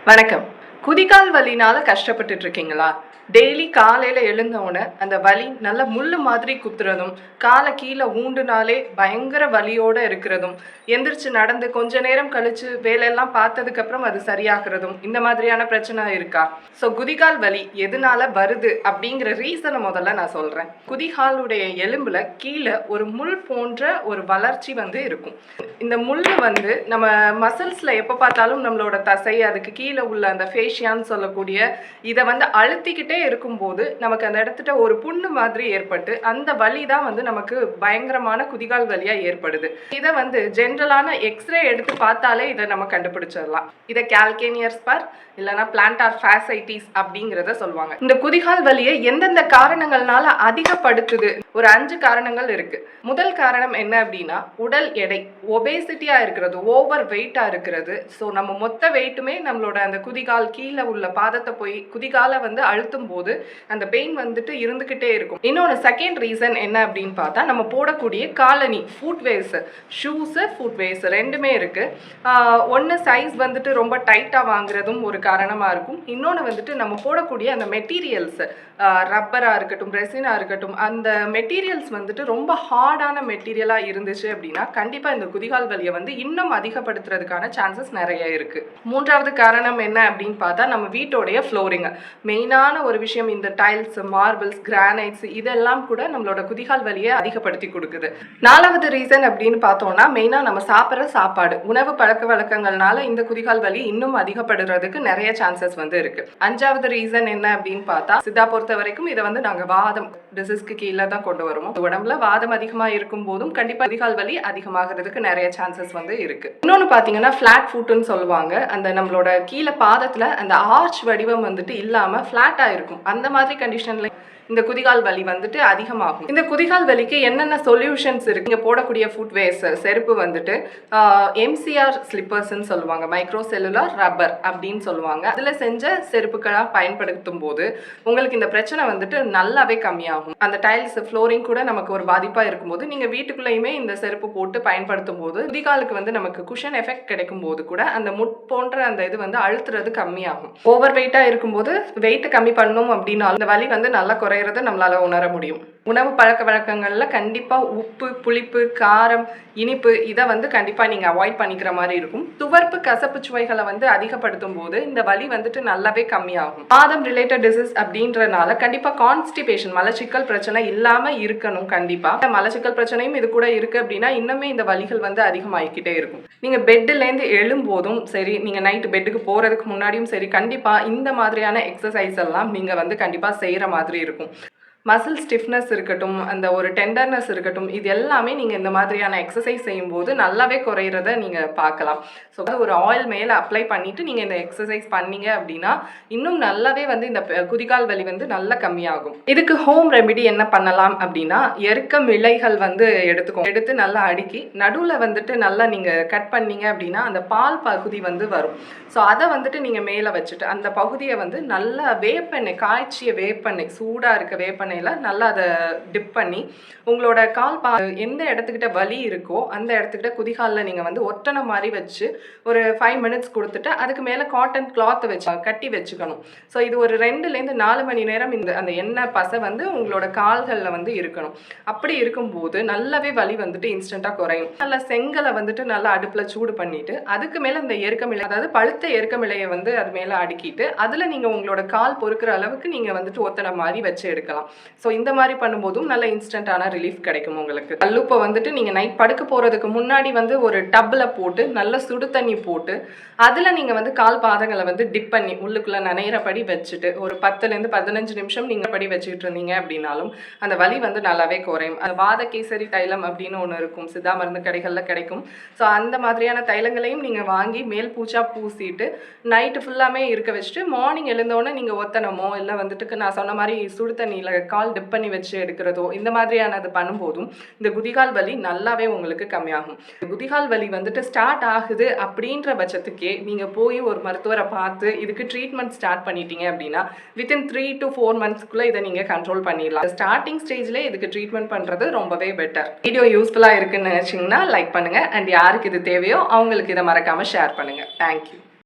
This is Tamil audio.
வணக்கம். குதிகால் வலினால கஷ்டப்பட்டுட்டு இருக்கீங்களா? டெய்லி காலையில எழுந்தவுடனே அந்த வலி நல்ல முள்ளு மாதிரி குத்துறதும், கால கீழ ஊண்டுனாலே பயங்கர வலியோட இருக்கிறதும், எந்திரிச்சு நடந்து கொஞ்ச நேரம் கழிச்சு வேலையெல்லாம் பார்த்ததுக்கப்புறம் அது சரியாகுறதும், இந்த மாதிரியான பிரச்சனை இருக்கா? குதிகால் வலி எதனால வருது அப்படிங்கிற ரீசனை முதல்ல நான் சொல்றேன். குதிகாலுடைய எலும்புல கீழ ஒரு முள் போன்ற ஒரு வளர்ச்சி இருக்கும். இந்த முள்ளு நம்ம மசில்ஸ்ல எப்ப பார்த்தாலும் நம்மளோட தசை, அதுக்கு கீழே உள்ள அந்த ஃபேஷியான்னு சொல்லக்கூடிய இதை அழுத்திக்கிட்டே இருக்கும்போது நமக்கு அந்த இடத்துல ஒரு புண்ணு மாதிரி ஏற்பட்டு அந்த வலி தான் நமக்கு பயங்கரமான குதிகால் வலியா ஏற்படுது. இதை ஜென்ரலான எக்ஸ்ரே எடுத்து பார்த்தாலே இதை நம்ம கண்டுபிடிச்சிடலாம். இதை கால்கேனியர் ஸ்பர் இல்லைன்னா பிளான்டார் ஃபேசைட்டிஸ் அப்படிங்கிறத சொல்லுவாங்க. இந்த குதிகால் வலியை எந்தெந்த காரணங்கள்னால அதிகப்படுத்துது? ஒரு 5 காரணங்கள் இருக்கு. முதல் காரணம் என்ன அப்படின்னா, உடல் எடை ஒபேசிட்டியா இருக்கிறது, ஓவர் வெயிட்டா இருக்கிறது. ஸோ நம்ம மொத்த வெயிட்டுமே நம்மளோட அந்த குதிகால் கீழே உள்ள பாதத்தை போய் குதிகால அழுத்தும் போது அந்த பெயின் இருந்துகிட்டே இருக்கும். இன்னொன்று செகண்ட் ரீசன் என்ன அப்படின்னு பார்த்தா, நம்ம போடக்கூடிய காலனி, ஃபுட்வேர்ஸ், ஷூஸு, ஃபுட்வேர்ஸ் ரெண்டுமே இருக்கு. ஒன்று சைஸ் ரொம்ப டைட்டா வாங்குறதும் ஒரு காரணமா இருக்கும். இன்னொன்று நம்ம போடக்கூடிய அந்த மெட்டீரியல்ஸ், ரப்பரா இருக்கட்டும், ரெசினா இருக்கட்டும், அந்த மெட்டீரியல்ஸ் ரொம்ப ஹார்டான மெட்டீரியலா இருந்துச்சு அப்படின்னா கண்டிப்பா இந்த குதிகால் வலியை இன்னும் அதிகப்படுத்துறதுக்கான சான்சஸ் நிறைய இருக்கு. மூன்றாவது காரணம் என்ன அப்படின்னு பார்த்தா, நம்ம வீட்டோடைய ஃப்ளோரிங். மெயினான ஒரு விஷயம், இந்த டைல்ஸ், மார்பிள்ஸ், கிரானைட்ஸ் இதெல்லாம் கூட நம்மளோட குதிகால் வலியை அதிகப்படுத்தி கொடுக்குது. நாலாவது ரீசன் அப்படின்னு பார்த்தோம்னா, மெயினா நம்ம சாப்பிட்ற சாப்பாடு, உணவு பழக்க வழக்கங்கள்னால இந்த குதிகால் வலி இன்னும் அதிகப்படுறதுக்கு நிறைய சான்சஸ் இருக்கு. அஞ்சாவது ரீசன் என்ன அப்படின்னு பார்த்தா, சித்தா பொறுத்த வரைக்கும் இதை நாங்க வாதம் டிசீஸ்க்கு கீழே தான் கொண்டு வருவோம். உடம்புல வாதம் அதிகமா இருக்கும் போதும் கண்டிப்பா குதிகால் வலி அதிகமாகிறதுக்கு நிறைய சான்சஸ் இருக்கு. இன்னொன்னு பாத்தீங்கன்னா, பிளாட் ஃபுட்னு சொல்லுவாங்க. அந்த நம்மளோட கீழே பாதத்துல அந்த ஆர்ச் வடிவம் இல்லாம பிளாட்டா இருக்கும். அந்த மாதிரி கண்டிஷன்ல இந்த குதிகால் வலி அதிகமாகும். இந்த குதிகால் வலிக்கு என்னென்ன சொல்யூஷன்ஸ் இருக்கு? இங்க போடக்கூடிய ஃபுட்வேர்ஸ், செருப்பு MCR ஸ்லிப்பர்ஸ்ன்னு சொல்லுவாங்க, மைக்ரோ செல்லுலார் ரப்பர் அப்படின்னு சொல்லுவாங்க. அதுல செஞ்ச செருப்புகளா பயன்படுத்தும் போது உங்களுக்கு இந்த பிரச்சனை நல்லாவே கம்மியாகும். அந்த டைல்ஸ், ஃப்ளோரிங் கூட நமக்கு ஒரு பாதிப்பா இருக்கும்போது நீங்க வீட்டுக்குள்ளேயுமே இந்த செருப்பு போட்டு பயன்படுத்தும் போது குதிகாலுக்கு நமக்கு குஷன் எஃபெக்ட் கிடைக்கும் போது கூட அந்த முட் போன்ற அந்த இது அழுத்துறது கம்மியாகும். ஓவர் வெயிட்டா இருக்கும்போது வெயிட் கம்மி பண்ணணும் அப்படின்னா அந்த வலி நல்லா குறையறதை நம்மளால உணர முடியும். உணவு பழக்க வழக்கங்கள்ல கண்டிப்பா உப்பு, புளிப்பு, காரம், இனிப்பு இதை கண்டிப்பா நீங்க அவாய்ட் பண்ணிக்கிற மாதிரி இருக்கும். துவர்ப்பு, கசப்பு சுவைகளை அதிகப்படுத்தும் போது இந்த வலி நல்லாவே கம்மியாகும். பாதம் ரிலேட்டட் டிசீஸ் அப்படின்றனால கண்டிப்பா கான்ஸ்டிபேஷன், மலச்சிக்கல் பிரச்சனை இல்லாம இருக்கணும். கண்டிப்பா மலச்சிக்கல் பிரச்சனையும் இது கூட இருக்கு அப்படின்னா இன்னுமே இந்த வலிகள் அதிகமாகிக்கிட்டே இருக்கும். நீங்க பெட்ல இருந்து எழும்போதும் சரி, நீங்க நைட் பெட்டுக்கு போறதுக்கு முன்னாடியும் சரி, கண்டிப்பா இந்த மாதிரியான எக்ஸசைஸ் எல்லாம் நீங்க கண்டிப்பா செய்யற மாதிரி இருக்கும். மசில் ஸ்டிஃப்னஸ் இருக்கட்டும், அந்த ஒரு டெண்டர்னஸ் இருக்கட்டும், இது எல்லாமே நீங்கள் இந்த மாதிரியான எக்ஸசைஸ் செய்யும்போது நல்லாவே குறையிறத நீங்கள் பார்க்கலாம். ஸோ ஒரு ஆயில் மேலே அப்ளை பண்ணிவிட்டு நீங்கள் இந்த எக்ஸசைஸ் பண்ணீங்க அப்படின்னா இன்னும் நல்லாவே இந்த குதிகால் வலி நல்லா கம்மியாகும். இதுக்கு ஹோம் ரெமிடி என்ன பண்ணலாம் அப்படின்னா, எருக்கம் இலைகள் எடுத்து நல்லா அடுக்கி நடுவில் நல்லா நீங்கள் கட் பண்ணீங்க அப்படின்னா அந்த பால் பகுதி வரும். ஸோ அதை நீங்கள் மேலே வச்சுட்டு அந்த பகுதியை நல்லா வேப்பெண்ணெய், காய்ச்சிய வேப்பெண்ணெய், சூடாக இருக்க வேப்பெண்ணெய் நல்லா அதை டிப் பண்ணி உங்களோட கால் எந்த இடத்துக்கிட்ட வலி இருக்கோ அந்த இடத்துக்கிட்ட குதிகாலில் நீங்கள் ஒட்டனை மாதிரி வச்சு ஒரு 5 மினிட்ஸ் கொடுத்துட்டு அதுக்கு மேலே காட்டன் கிளாத்தை வச்சு கட்டி வச்சுக்கணும். ஸோ இது ஒரு 2லேருந்து 4 மணி நேரம் அந்த எண்ணெய் பசை உங்களோட கால்களில் இருக்கணும். அப்படி இருக்கும்போது நல்லாவே வலி இன்ஸ்டண்ட்டாக குறையும். நல்லா செங்கலை நல்லா அடுப்பில் சூடு பண்ணிட்டு அதுக்கு மேலே இந்த எருக்கமிலை, அதாவது பழுத்த எருக்கமிலையை அது மேலே அடுக்கிட்டு அதில் நீங்கள் உங்களோட கால் பொறுக்கிற அளவுக்கு நீங்கள் ஒத்தனை மாதிரி வச்சு எடுக்கலாம். ஸோ இந்த மாதிரி பண்ணும்போதும் நல்ல இன்ஸ்டன்டான ரிலீஃப் கிடைக்கும் உங்களுக்கு. கல்லுப்பை நீங்கள் நைட் படுக்க போகிறதுக்கு முன்னாடி ஒரு டப்பில் போட்டு நல்ல சுடு தண்ணி போட்டு அதில் நீங்கள் கால் பாதங்களை டிப் பண்ணி உள்ளுக்குள்ளே நனையிறபடி வச்சுட்டு ஒரு 10லேருந்து 15 நிமிஷம் நீங்கள் படி வச்சுக்கிட்டு இருந்தீங்க அப்படின்னாலும் அந்த வலி நல்லாவே குறையும். அது வாத கேசரி தைலம் அப்படின்னு ஒன்று இருக்கும், சித்தா மருந்து கடைகளில் கிடைக்கும். ஸோ அந்த மாதிரியான தைலங்களையும் நீங்கள் வாங்கி மேல் பூச்சா பூசிட்டு நைட்டு ஃபுல்லாமே இருக்க வச்சுட்டு மார்னிங் எழுந்தோடனே நீங்கள் ஒத்தனமோ இல்லை நான் சொன்ன மாதிரி சுடு தண்ணியில் கால் டிப் பண்ணி வச்சு எடுக்கிறதோ இந்த மாதிரியானது பண்ணும்போதும் இந்த குதிகால் வலி நல்லாவே உங்களுக்கு கம்மியாகும். குதிகால் வலி ஸ்டார்ட் ஆகுது அப்படின்ற பட்சத்துக்கே நீங்கள் போய் ஒரு மருத்துவரை பார்த்து இதுக்கு ட்ரீட்மெண்ட் ஸ்டார்ட் பண்ணிட்டீங்க அப்படின்னா வித்தின் 3 to 4 monthsக்குள்ளே இதை நீங்கள் கண்ட்ரோல் பண்ணிடலாம். ஸ்டார்டிங் ஸ்டேஜ்லேயே இதுக்கு ட்ரீட்மெண்ட் பண்ணுறது ரொம்பவே பெட்டர். வீடியோ யூஸ்ஃபுல்லாக இருக்குன்னு நினச்சிங்கன்னா லைக் பண்ணுங்கள், அண்ட் யாருக்கு இது தேவையோ அவங்களுக்கு இதை மறக்காமல் ஷேர் பண்ணுங்கள். தேங்க்யூ.